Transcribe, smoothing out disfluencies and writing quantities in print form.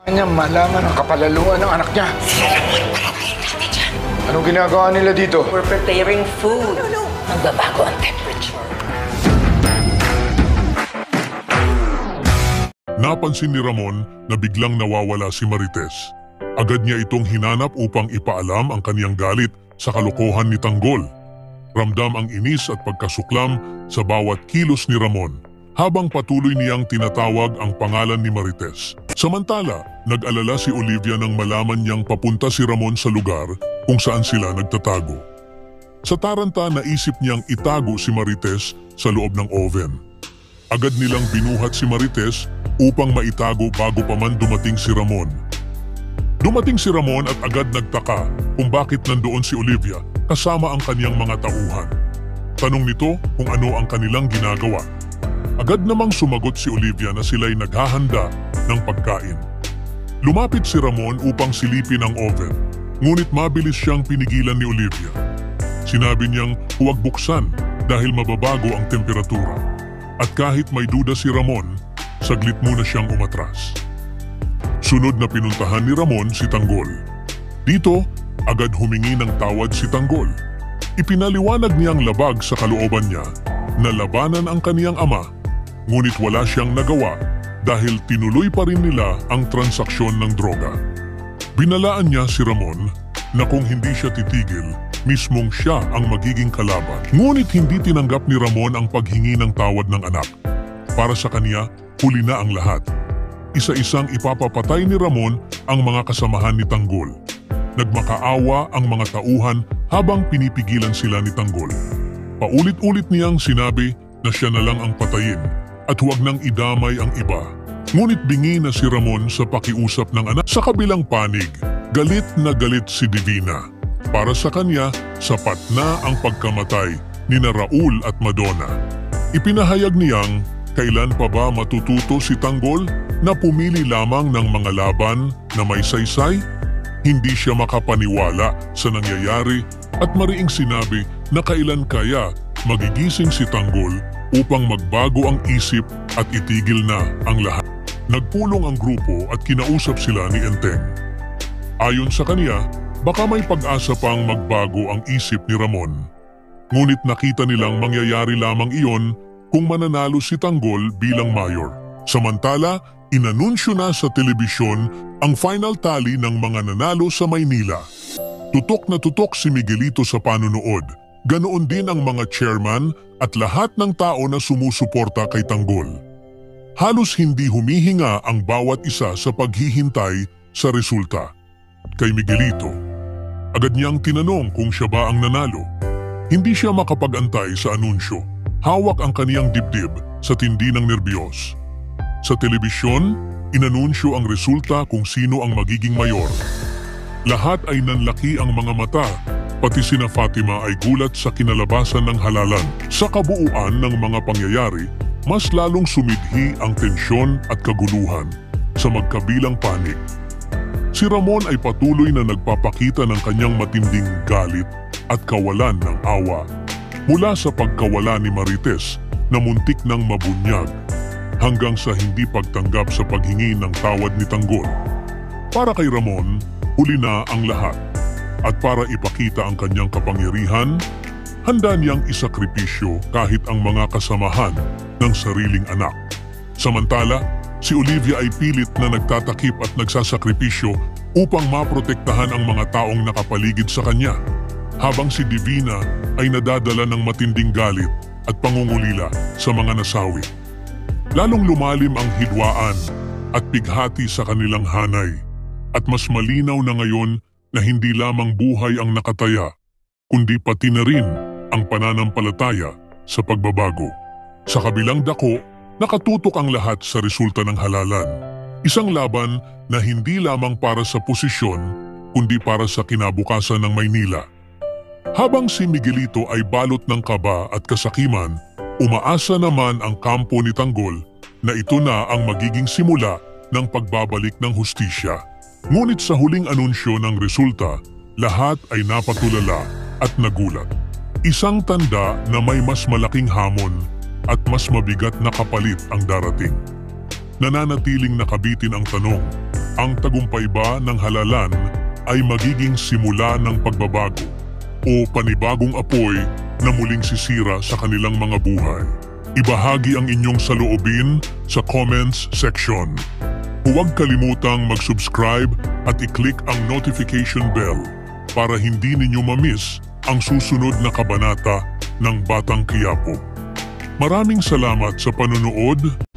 Kanya malaman ang kapalaluan ng anak niya. Sila naman parating natin dyan. Anong ginagawa nila dito? We're preparing food. No. Magbabago ang temperature. Napansin ni Ramon na biglang nawawala si Marites. Agad niya itong hinanap upang ipaalam ang kaniyang galit sa kalokohan ni Tanggol. Ramdam ang inis at pagkasuklam sa bawat kilos ni Ramon habang patuloy niyang tinatawag ang pangalan ni Marites. Samantala, nag-alala si Olivia nang malaman niyang papunta si Ramon sa lugar kung saan sila nagtatago. Sa taranta, naisip niyang itago si Marites sa loob ng oven. Agad nilang binuhat si Marites upang maitago bago pa man dumating si Ramon. Dumating si Ramon at agad nagtaka kung bakit nandoon si Olivia kasama ang kaniyang mga tauhan. Tanong nito kung ano ang kanilang ginagawa. Agad namang sumagot si Olivia na sila'y naghahanda ng pagkain. Lumapit si Ramon upang silipin ang oven, ngunit mabilis siyang pinigilan ni Olivia. Sinabi niyang huwag buksan dahil mababago ang temperatura. At kahit may duda si Ramon, saglit muna siyang umatras. Sunod na pinuntahan ni Ramon si Tanggol. Dito, agad humingi ng tawad si Tanggol. Ipinaliwanag niyang labag sa kalooban niya na labanan ang kaniyang ama, ngunit wala siyang nagawa dahil tinuloy pa rin nila ang transaksyon ng droga. Binalaan niya si Ramon na kung hindi siya titigil, mismong siya ang magiging kalaban. Ngunit hindi tinanggap ni Ramon ang paghingi ng tawad ng anak. Para sa kaniya, huli na ang lahat. Isa-isang ipapapatay ni Ramon ang mga kasamahan ni Tanggol. Nagmakaawa ang mga tauhan habang pinipigilan sila ni Tanggol. Paulit-ulit niyang sinabi na siya na lang ang patayin at huwag nang idamay ang iba. Ngunit bingi na si Ramon sa pakiusap ng anak. Sa kabilang panig, galit na galit si Divina. Para sa kanya, sapat na ang pagkamatay ni na Raul at Madonna. Ipinahayag niyang kailan pa ba matututo si Tanggol na pumili lamang ng mga laban na may saysay? Hindi siya makapaniwala sa nangyayari at mariing sinabi na kailan kaya magigising si Tanggol upang magbago ang isip at itigil na ang lahat. Nagpulong ang grupo at kinausap sila ni Enteng. Ayon sa kaniya, baka may pag-asa pang magbago ang isip ni Ramon. Ngunit nakita nilang mangyayari lamang iyon kung mananalo si Tanggol bilang mayor. Samantala, inanunsyo na sa telebisyon ang final tally ng mga nanalo sa Maynila. Tutok na tutok si Miguelito sa panunood. Ganoon din ang mga chairman at lahat ng tao na sumusuporta kay Tanggol. Halos hindi humihinga ang bawat isa sa paghihintay sa resulta. Kay Miguelito, agad niyang tinanong kung siya ba ang nanalo. Hindi siya makapag-antay sa anunsyo. Hawak ang kaniyang dibdib sa tindi ng nerbiyos. Sa telebisyon, inanunsyo ang resulta kung sino ang magiging mayor. Lahat ay nanlaki ang mga mata, pati sina Fatima ay gulat sa kinalabasan ng halalan. Sa kabuuan ng mga pangyayari, mas lalong sumidhi ang tensyon at kaguluhan sa magkabilang panig. Si Ramon ay patuloy na nagpapakita ng kanyang matinding galit at kawalan ng awa. Mula sa pagkawala ni Marites na muntik ng mabunyag hanggang sa hindi pagtanggap sa paghingi ng tawad ni Tanggol. Para kay Ramon, huli na ang lahat. At para ipakita ang kanyang kapangyarihan, handa niyang isakripisyo kahit ang mga kasamahan ng sariling anak. Samantala, si Olivia ay pilit na nagtatakip at nagsasakripisyo upang maprotektahan ang mga taong nakapaligid sa kanya, habang si Divina ay nadadala ng matinding galit at pangungulila sa mga nasawi. Lalong lumalim ang hidwaan at pighati sa kanilang hanay, at mas malinaw na ngayon na hindi lamang buhay ang nakataya, kundi pati na rin ang pananampalataya sa pagbabago. Sa kabilang dako, nakatutok ang lahat sa resulta ng halalan. Isang laban na hindi lamang para sa posisyon, kundi para sa kinabukasan ng Maynila. Habang si Miguelito ay balot ng kaba at kasakiman, umaasa naman ang kampo ni Tanggol na ito na ang magiging simula ng pagbabalik ng hustisya. Ngunit sa huling anunsyo ng resulta, lahat ay napatulala at nagulat. Isang tanda na may mas malaking hamon at mas mabigat na kapalit ang darating. Nananatiling nakabitin ang tanong, Ang tagumpay ba ng halalan ay magiging simula ng pagbabago o panibagong apoy na muling sisira sa kanilang mga buhay? Ibahagi ang inyong saloobin sa comments section. Huwag kalimutang mag-subscribe at i-click ang notification bell para hindi ninyo ma-miss ang susunod na kabanata ng Batang Quiapo. Maraming salamat sa panonood.